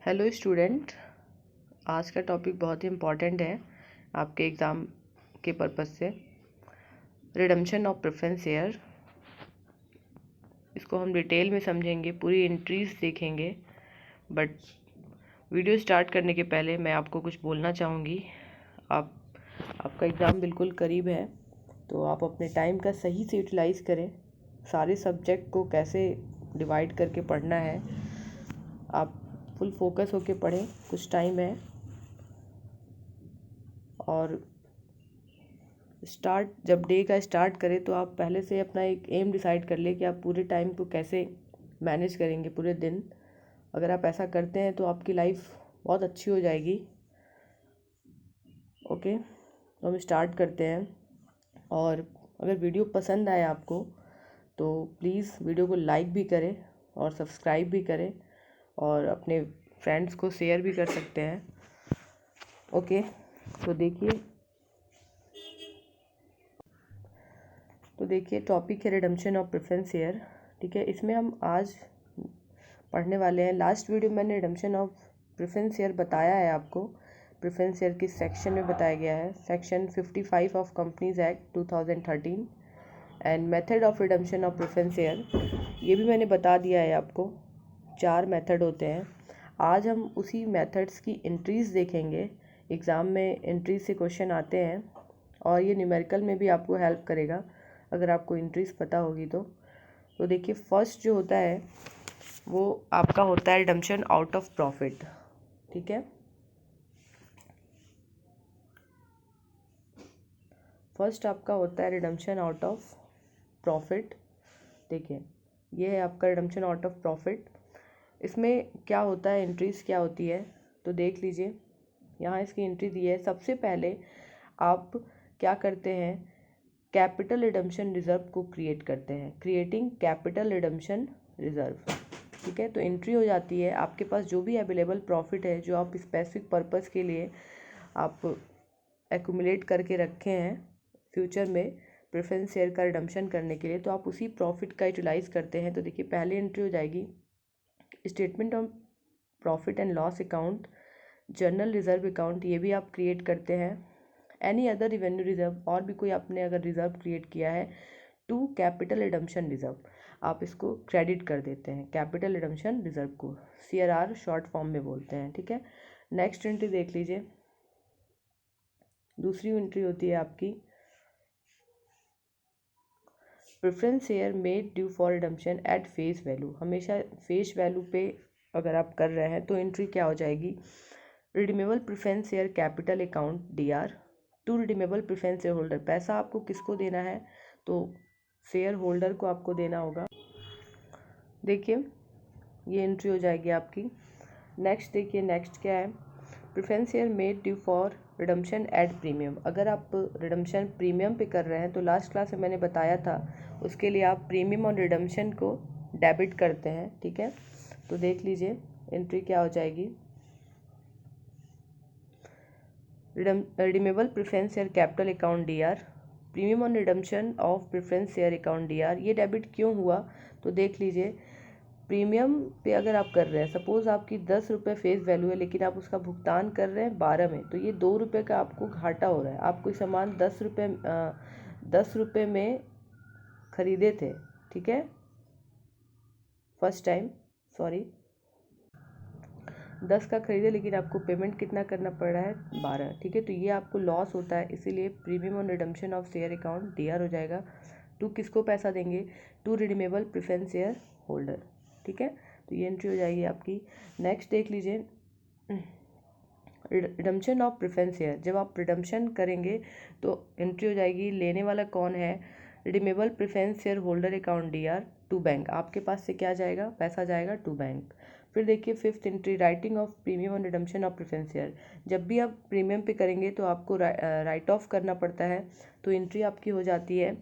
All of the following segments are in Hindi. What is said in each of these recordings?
हेलो स्टूडेंट, आज का टॉपिक बहुत ही इम्पॉर्टेंट है आपके एग्ज़ाम के पर्पज़ से। रिडम्पशन ऑफ प्रेफरेंस शेयर, इसको हम डिटेल में समझेंगे, पूरी एंट्रीज देखेंगे। बट वीडियो स्टार्ट करने के पहले मैं आपको कुछ बोलना चाहूँगी। आपका एग्ज़ाम बिल्कुल करीब है, तो आप अपने टाइम का सही से यूटिलाइज़ करें। सारे सब्जेक्ट को कैसे डिवाइड करके पढ़ना है, आप फुल फोकस होके पढ़ें। कुछ टाइम है और जब डे का स्टार्ट करें तो आप पहले से अपना एक एम डिसाइड कर ले कि आप पूरे टाइम को कैसे मैनेज करेंगे पूरे दिन। अगर आप ऐसा करते हैं तो आपकी लाइफ बहुत अच्छी हो जाएगी। ओके, तो हम स्टार्ट करते हैं। और अगर वीडियो पसंद आए आपको तो प्लीज़ वीडियो को लाइक भी करें और सब्सक्राइब भी करें और अपने फ्रेंड्स को शेयर भी कर सकते हैं। ओके, तो देखिए टॉपिक है रिडम्पशन ऑफ प्रेफरेंस शेयर। ठीक है, इसमें हम आज पढ़ने वाले हैं। लास्ट वीडियो मैंने रिडम्पशन ऑफ प्रेफरेंस शेयर बताया है आपको। प्रेफरेंस शेयर किस सेक्शन में बताया गया है? Section 55 of companies act 2013 and method of redemption of preference share, ये भी मैंने बता दिया है आपको। 4 मेथड होते हैं। आज हम उसी मेथड्स की एंट्रीज देखेंगे। एग्ज़ाम में एंट्रीज से क्वेश्चन आते हैं और ये न्यूमेरिकल में भी आपको हेल्प करेगा अगर आपको एंट्रीज पता होगी तो देखिए, फर्स्ट जो होता है वो आपका होता है रिडम्पशन आउट ऑफ प्रॉफिट। ठीक है, फर्स्ट आपका होता है रिडम्पशन आउट ऑफ प्रॉफिट। देखिए, ये है आपका रिडम्पशन आउट ऑफ प्रॉफिट। इसमें क्या होता है, एंट्रीज क्या होती है तो देख लीजिए। यहाँ इसकी एंट्री दी है। सबसे पहले आप क्या करते हैं, कैपिटल रिडम्पशन रिजर्व को क्रिएट करते हैं। Creating capital redemption reserve. ठीक है, तो एंट्री हो जाती है। आपके पास जो भी अवेलेबल प्रॉफिट है जो आप स्पेसिफिक पर्पस के लिए आप एक्यूमुलेट करके रखे हैं फ्यूचर में प्रेफरेंस शेयर का रिडम्पशन करने के लिए, तो आप उसी प्रॉफिट का यूटिलाइज़ करते हैं। तो देखिए, पहले एंट्री हो जाएगी statement of profit and loss account, journal reserve account, ये भी आप क्रिएट करते हैं। एनी अदर रेवेन्यू रिजर्व, और भी कोई आपने अगर रिजर्व क्रिएट किया है टू कैपिटल रिडम्पशन रिजर्व, आप इसको क्रेडिट कर देते हैं कैपिटल रिडम्पशन रिजर्व को। CRR शॉर्ट फॉर्म में बोलते हैं। ठीक है, नेक्स्ट एंट्री देख लीजिए। दूसरी एंट्री होती है आपकी preference share made due for redemption at face value. हमेशा फेस वैल्यू पे अगर आप कर रहे हैं तो एंट्री क्या हो जाएगी, redeemable preference share capital account DR to redeemable preference share holder. पैसा आपको किसको देना है, तो शेयर होल्डर को आपको देना होगा। देखिए, ये एंट्री हो जाएगी आपकी। नेक्स्ट देखिए, नेक्स्ट क्या है, preference share made due for redemption eight premium. अगर आप रिडम्पशन प्रीमियम पे कर रहे हैं तो लास्ट क्लास में मैंने बताया था, उसके लिए आप प्रीमियम और रिडम्पशन को डेबिट करते हैं। ठीक है, तो देख लीजिए एंट्री क्या हो जाएगी, redeemable preference share capital account DR, premium on redemption of preference share account DR। ये डेबिट क्यों हुआ तो देख लीजिए, प्रीमियम पे अगर आप कर रहे हैं, सपोज़ आपकी 10 रुपये फेस वैल्यू है लेकिन आप उसका भुगतान कर रहे हैं 12 में, तो ये 2 रुपये का आपको घाटा हो रहा है। आप कोई सामान 10 रुपये में ख़रीदे थे, ठीक है, फर्स्ट टाइम, सॉरी 10 का खरीदे लेकिन आपको पेमेंट कितना करना पड़ रहा है 12। ठीक है, तो ये आपको लॉस होता है, इसीलिए premium on redemption of share account DR हो जाएगा। टू किसको पैसा देंगे, to redeemable preference share holder. ठीक है, तो ये एंट्री हो जाएगी आपकी। नेक्स्ट देख लीजिए, रिडम्पशन ऑफ प्रेफरेंस शेयर। जब आप रिडम्पशन करेंगे तो एंट्री हो जाएगी, लेने वाला कौन है, redeemable preference share holder account DR to bank. आपके पास से क्या जाएगा, पैसा जाएगा टू बैंक। फिर देखिए fifth entry, writing off premium on redemption of preference share. जब भी आप प्रीमियम पे करेंगे तो आपको राइट ऑफ करना पड़ता है, तो एंट्री आपकी हो जाती है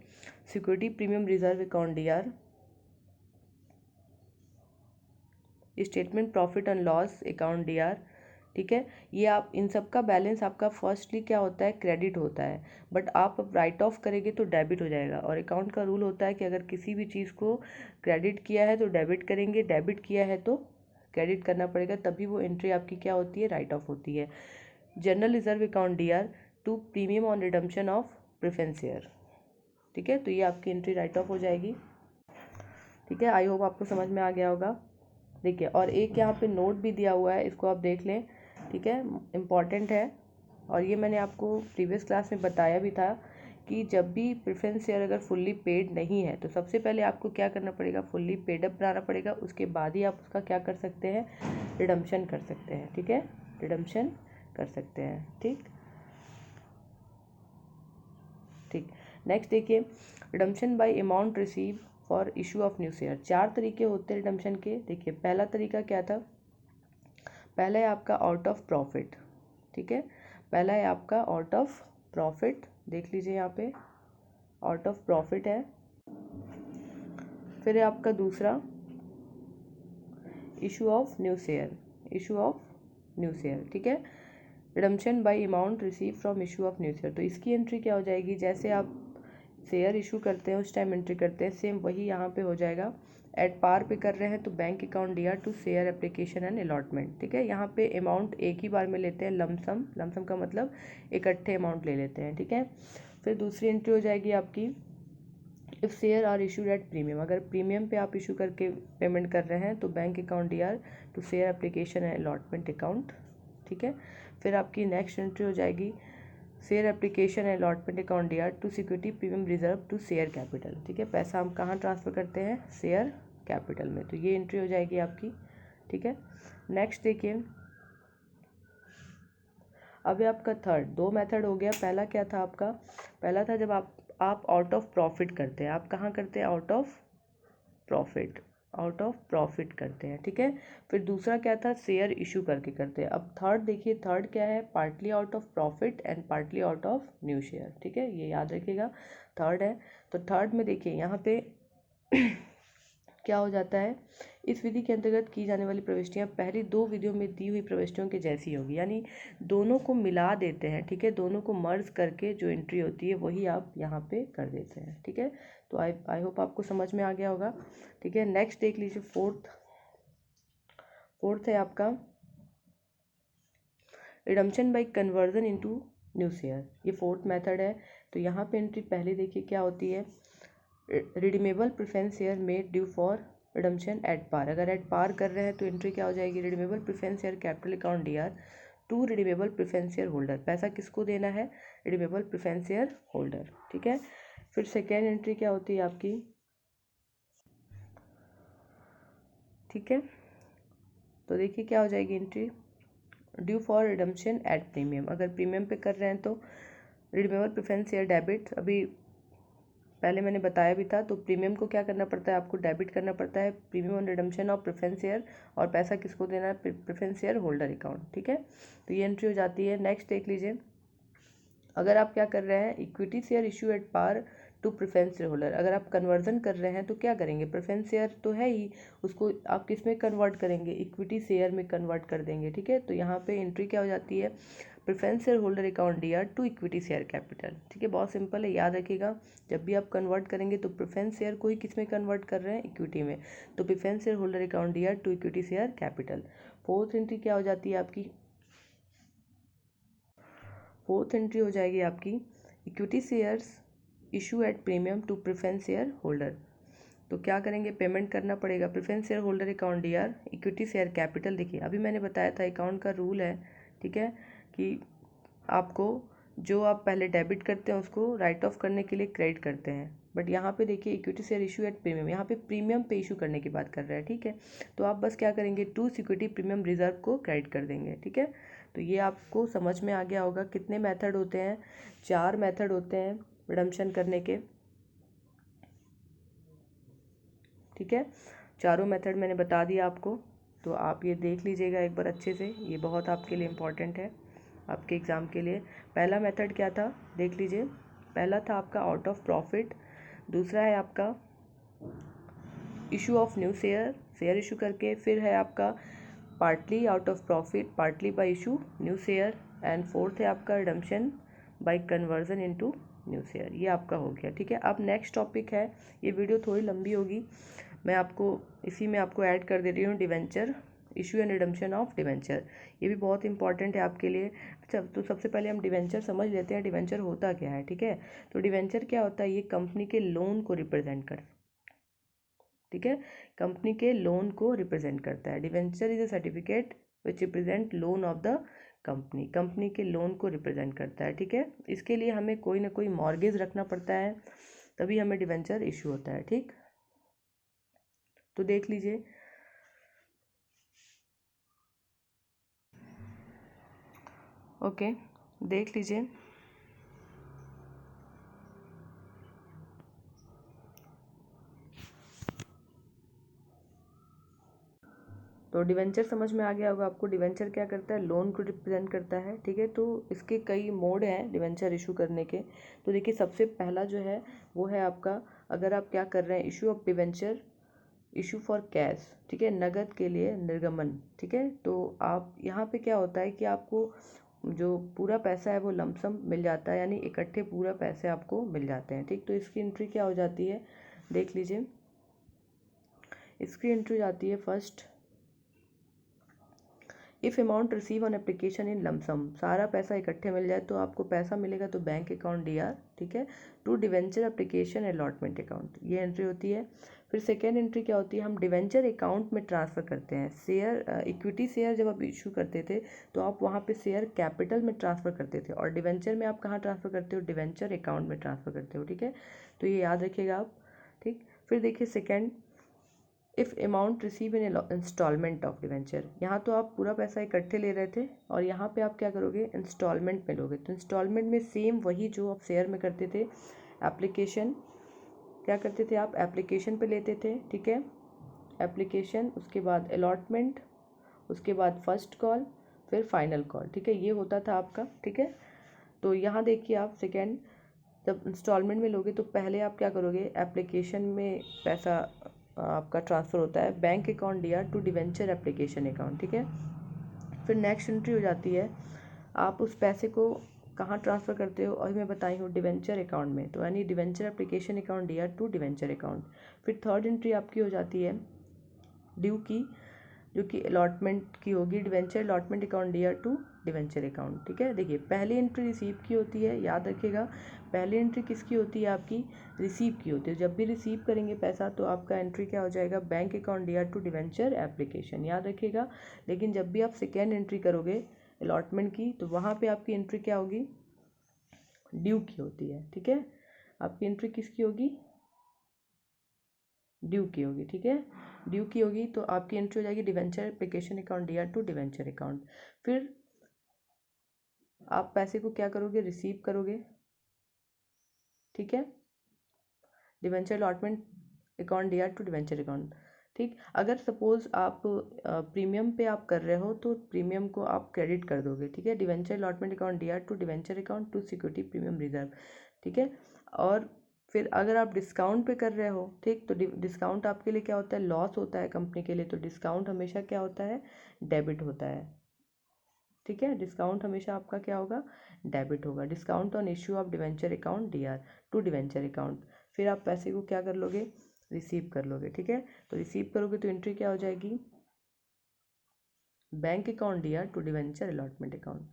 security premium reserve account DR, statement profit and loss account DR। ठीक है, ये आप इन सब का बैलेंस आपका फर्स्टली क्या होता है, क्रेडिट होता है, बट आप राइट ऑफ करेंगे तो डेबिट हो जाएगा। और अकाउंट का रूल होता है कि अगर किसी भी चीज़ को क्रेडिट किया है तो डेबिट करेंगे, डेबिट किया है तो क्रेडिट करना पड़ेगा, तभी वो एंट्री आपकी क्या होती है, राइट ऑफ होती है। General reserve account DR to premium on redemption of preference share, ठीक है। तो ये आपकी एंट्री राइट ऑफ हो जाएगी, ठीक है। आई होप आपको समझ में आ गया होगा। देखिए, और एक यहाँ पे नोट भी दिया हुआ है, इसको आप देख लें, ठीक है, इम्पॉर्टेंट है। और ये मैंने आपको प्रीवियस क्लास में बताया भी था कि जब भी प्रेफरेंस शेयर अगर फुल्ली पेड नहीं है तो सबसे पहले आपको क्या करना पड़ेगा, फुल्ली पेड अप बनाना पड़ेगा, उसके बाद ही आप उसका क्या कर सकते हैं, रिडम्पशन कर सकते हैं, ठीक है, रिडम्पशन कर सकते हैं, ठीक। नेक्स्ट देखिए, redemption bye amount receive for issue of new share. 4 तरीके होते हैं रिडम्पशन के। देखिए, पहला तरीका क्या था, पहला है आपका आउट ऑफ प्रॉफिट, ठीक है, पहला है आपका आउट ऑफ प्रॉफिट, देख लीजिए यहाँ पे आउट ऑफ प्रॉफिट है। फिर है आपका दूसरा issue of new share, issue of new share, ठीक है, redemption bye amount receive from issue of new share. तो इसकी एंट्री क्या हो जाएगी, जैसे आप शेयर इशू करते हैं उस टाइम एंट्री करते हैं, सेम वही यहाँ पे हो जाएगा। एट पार पे कर रहे हैं तो bank account DR to share application and allotment, ठीक है। यहाँ पे अमाउंट एक ही बार में लेते हैं, लमसम, लमसम का मतलब इकट्ठे अमाउंट ले लेते हैं, ठीक है। फिर दूसरी एंट्री हो जाएगी आपकी if share are issued at premium, अगर प्रीमियम पे आप इशू करके पेमेंट कर रहे हैं तो bank account DR to share application and allotment account, ठीक है। फिर आपकी नेक्स्ट एंट्री हो जाएगी share application and allotment account DR to security premium reserve to share capital, ठीक है। पैसा हम कहाँ ट्रांसफ़र करते हैं, शेयर कैपिटल में, तो ये एंट्री हो जाएगी आपकी, ठीक है। नेक्स्ट देखिए, अब आपका थर्ड, 2 मेथड हो गया। पहला क्या था आपका, पहला था जब आप आउट ऑफ प्रॉफिट करते हैं, आप कहाँ करते हैं, out of profit, out of profit करते हैं, ठीक है। फिर दूसरा क्या था, शेयर इशू करके करते हैं। अब थर्ड देखिए, थर्ड क्या है, partly out of profit and partly out of new share, ठीक है, ये याद रखिएगा, थर्ड है। तो थर्ड में देखिए यहाँ पे क्या हो जाता है, इस विधि के अंतर्गत की जाने वाली प्रविष्टियाँ पहली 2 विधियों में दी हुई प्रविष्टियों के जैसी होगी, यानी दोनों को मिला देते हैं, ठीक है, दोनों को मर्ज करके जो एंट्री होती है वही आप यहाँ पे कर देते हैं, ठीक है। तो आई होप आपको समझ में आ गया होगा, ठीक है। नेक्स्ट देख लीजिए, फोर्थ है आपका redemption bye conversion into new share, ये फोर्थ मेथड है। तो यहाँ पे एंट्री पहले देखिए क्या होती है, redeemable preference share made due for redemption at par, अगर एट पार कर रहे हैं तो एंट्री क्या हो जाएगी, redeemable preference share capital account DR to redeemable preference share holder, पैसा किसको देना है, रिडीमेबल प्रेफरेंस शेयर होल्डर, ठीक है। फिर सेकेंड एंट्री क्या होती है आपकी, ठीक है, तो देखिए क्या हो जाएगी entry, due for redemption eight premium, अगर प्रीमियम पे कर रहे हैं तो रिडीमेबल प्रेफरेंस शेयर डेबिट, अभी पहले मैंने बताया भी था, तो प्रीमियम को क्या करना पड़ता है, आपको डेबिट करना पड़ता है, premium on redemption of preference share, और पैसा किसको देना है, प्रेफरेंस शेयर होल्डर अकाउंट, ठीक है। तो ये एंट्री हो जाती है। नेक्स्ट देख लीजिए, अगर आप क्या कर रहे हैं, equity share issue at par to preference share holder, अगर आप कन्वर्जन कर रहे हैं तो क्या करेंगे, प्रेफरेंस शेयर तो है ही, उसको आप किस में कन्वर्ट करेंगे, इक्विटी शेयर में कन्वर्ट कर देंगे, ठीक है। तो यहाँ पे एंट्री क्या हो जाती है, preference share holder account DR to equity share capital, ठीक है, बहुत सिंपल है, याद रखिएगा। जब भी आप कन्वर्ट करेंगे तो प्रेफरेंस शेयर को ही किस में कन्वर्ट कर रहे हैं, इक्विटी में, तो preference share holder account DR to equity share capital. Fourth entry क्या हो जाती है आपकी, फोर्थ एंट्री हो जाएगी आपकी equity shares issue at premium to preference share holder, तो क्या करेंगे, पेमेंट करना पड़ेगा, preference share holder account DR equity share capital. देखिए अभी मैंने बताया था अकाउंट का रूल है, ठीक है, कि आपको जो आप पहले डेबिट करते हैं उसको राइट ऑफ करने के लिए क्रेडिट करते हैं, बट यहाँ पे देखिए equity share issue at premium, यहाँ पे प्रीमियम पे इशू करने की बात कर रहे हैं, ठीक है। तो आप बस क्या करेंगे, टू सिक्योरिटी प्रीमियम रिजर्व को क्रेडिट कर देंगे, ठीक है। तो ये आपको समझ में आ गया होगा। कितने मेथड होते हैं, 4 मेथड होते हैं रिडम्पशन करने के, ठीक है, चारों मेथड मैंने बता दिया आपको, तो आप ये देख लीजिएगा एक बार अच्छे से, ये बहुत आपके लिए इम्पॉर्टेंट है आपके एग्ज़ाम के लिए। पहला मेथड क्या था, देख लीजिए, पहला था आपका आउट ऑफ प्रॉफिट, दूसरा है आपका issue of new share, share issue करके, फिर है आपका partly out of profit partly bye issue new share, and fourth है आपका redemption bye conversion into new share, ये आपका हो गया, ठीक है। अब नेक्स्ट टॉपिक है, ये वीडियो थोड़ी लंबी होगी, मैं आपको इसी में आपको ऐड कर दे रही हूँ debenture issue and redemption of debenture, ये भी बहुत इंपॉर्टेंट है आपके लिए। अच्छा, तो सबसे पहले हम डिवेंचर समझ लेते हैं, डिवेंचर होता क्या है। ठीक है, तो डिवेंचर क्या होता है, ये कंपनी के लोन को रिप्रेजेंट कर, ठीक है, कंपनी के लोन को रिप्रेजेंट करता है। Debenture is a certificate which represent loan of the company, company के लोन को रिप्रेजेंट करता है। ठीक है, इसके लिए हमें कोई ना कोई मॉर्गेज रखना पड़ता है, तभी हमें डिवेंचर इशू होता है। ठीक, तो देख लीजिए, ओके, देख लीजिए, तो डिवेंचर समझ में आ गया होगा आपको। डिवेंचर क्या करता है, लोन को रिप्रेजेंट करता है। ठीक है, तो इसके कई मोड हैं डिवेंचर इशू करने के। तो देखिए, सबसे पहला जो है वो है आपका, अगर आप क्या कर रहे हैं, issue of debenture, issue for cash, ठीक है, नगद के लिए निर्गमन। ठीक है, तो आप यहाँ पे क्या होता है कि आपको जो पूरा पैसा है वो लमसम मिल जाता है, यानी इकट्ठे पूरा पैसे आपको मिल जाते हैं। ठीक, तो इसकी एंट्री क्या हो जाती है, देख लीजिए, इसकी एंट्री जाती है first, if amount receive on application in lump sum, सारा पैसा इकट्ठे मिल जाए तो आपको पैसा मिलेगा, तो बैंक अकाउंट डीआर, ठीक है, to debenture application allotment account, ये एंट्री होती है। फिर सेकेंड एंट्री क्या होती है, हम डिवेंचर अकाउंट में ट्रांसफ़र करते हैं शेयर, इक्विटी शेयर जब आप इशू करते थे तो आप वहाँ पे शेयर कैपिटल में ट्रांसफ़र करते थे, और डिवेंचर में आप कहाँ ट्रांसफ़र करते हो, डिवेंचर अकाउंट में ट्रांसफ़र करते हो। ठीक है, तो ये याद रखिएगा आप। ठीक, फिर देखिए second, if amount receive in instalment of debenture, यहाँ तो आप पूरा पैसा इकट्ठे ले रहे थे और यहाँ पे आप क्या करोगे, इंस्टॉलमेंट में लोगे। तो इंस्टॉलमेंट में सेम वही जो आप शेयर में करते थे, एप्लीकेशन, क्या करते थे आप, एप्लीकेशन पे लेते थे। ठीक है, एप्लीकेशन, उसके बाद अलॉटमेंट, उसके बाद फर्स्ट कॉल, फिर फाइनल कॉल। ठीक है, ये होता था आपका। ठीक है, तो यहाँ देखिए आप सेकेंड, जब इंस्टॉलमेंट में लोगे तो पहले आप क्या करोगे, एप्लीकेशन में पैसा आपका ट्रांसफ़र होता है bank account DR to debenture application account. ठीक है, फिर नेक्स्ट एंट्री हो जाती है, आप उस पैसे को कहाँ ट्रांसफ़र करते हो, और मैं बताई हूँ डिवेंचर अकाउंट में, तो यानी debenture application account DR to debenture account. फिर थर्ड एंट्री आपकी हो जाती है ड्यू की, जो कि अलॉटमेंट की होगी, debenture allotment account DR to debenture account. ठीक है, देखिए पहली एंट्री रिसीव की होती है, याद रखिएगा, पहली एंट्री किसकी होती है, आपकी रिसीव की होती है। जब भी रिसीव करेंगे पैसा तो आपका एंट्री क्या हो जाएगा, bank account DR to debenture application, याद रखिएगा। लेकिन जब भी आप सेकेंड एंट्री करोगे अलॉटमेंट की, तो वहाँ पर आपकी एंट्री क्या होगी, ड्यू की होती है। ठीक है, आपकी एंट्री किसकी होगी, ड्यू की होगी। ठीक है, ड्यू की होगी तो आपकी एंट्री हो जाएगी debenture application account DR to debenture account. फिर आप पैसे को क्या करोगे, रिसीव करोगे। ठीक है, debenture allotment account DR to debenture account. ठीक, अगर सपोज आप प्रीमियम पे आप कर रहे हो तो प्रीमियम को आप क्रेडिट कर दोगे। ठीक है, debenture allotment account DR to debenture account to security premium reserve. ठीक है, और फिर अगर आप डिस्काउंट पे कर रहे हो, ठीक, तो डिस्काउंट आपके लिए क्या होता है, लॉस होता है कंपनी के लिए, तो डिस्काउंट हमेशा क्या होता है, डेबिट होता है। ठीक है, डिस्काउंट हमेशा आपका क्या होगा, डेबिट होगा। Discount on issue of debenture account DR to debenture account. फिर आप पैसे को क्या कर लोगे, रिसीव कर लोगे। ठीक है, तो रिसीव करोगे तो एंट्री क्या हो जाएगी, bank account DR to debenture allotment account.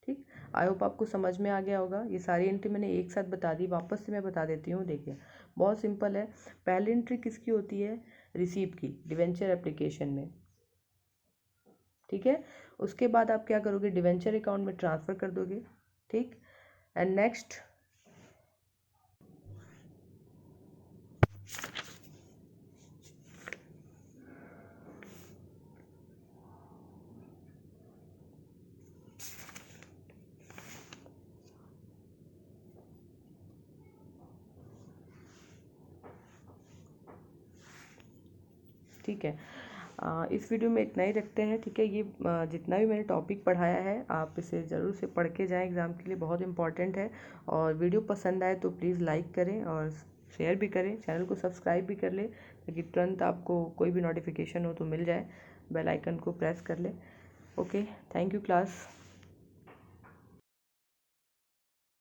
ठीक, आई होप आपको समझ में आ गया होगा। ये सारी एंट्री मैंने एक साथ बता दी, वापस से मैं बता देती हूँ। देखिए बहुत सिंपल है, पहली एंट्री किसकी होती है, रिसीव की, डिवेंचर एप्लीकेशन में। ठीक है, उसके बाद आप क्या करोगे, डिवेंचर अकाउंट में ट्रांसफ़र कर दोगे। ठीक, एंड नेक्स्ट ठीक है, इस वीडियो में इतना ही रखते हैं। ठीक है, ये जितना भी मैंने टॉपिक पढ़ाया है आप इसे ज़रूर से पढ़ के जाएँ, एग्ज़ाम के लिए बहुत इंपॉर्टेंट है। और वीडियो पसंद आए तो प्लीज़ लाइक करें और शेयर भी करें, चैनल को सब्सक्राइब भी कर लें ताकि तुरंत आपको कोई भी नोटिफिकेशन हो तो मिल जाए, बेल आइकन को प्रेस कर लें। Okay, thank you class.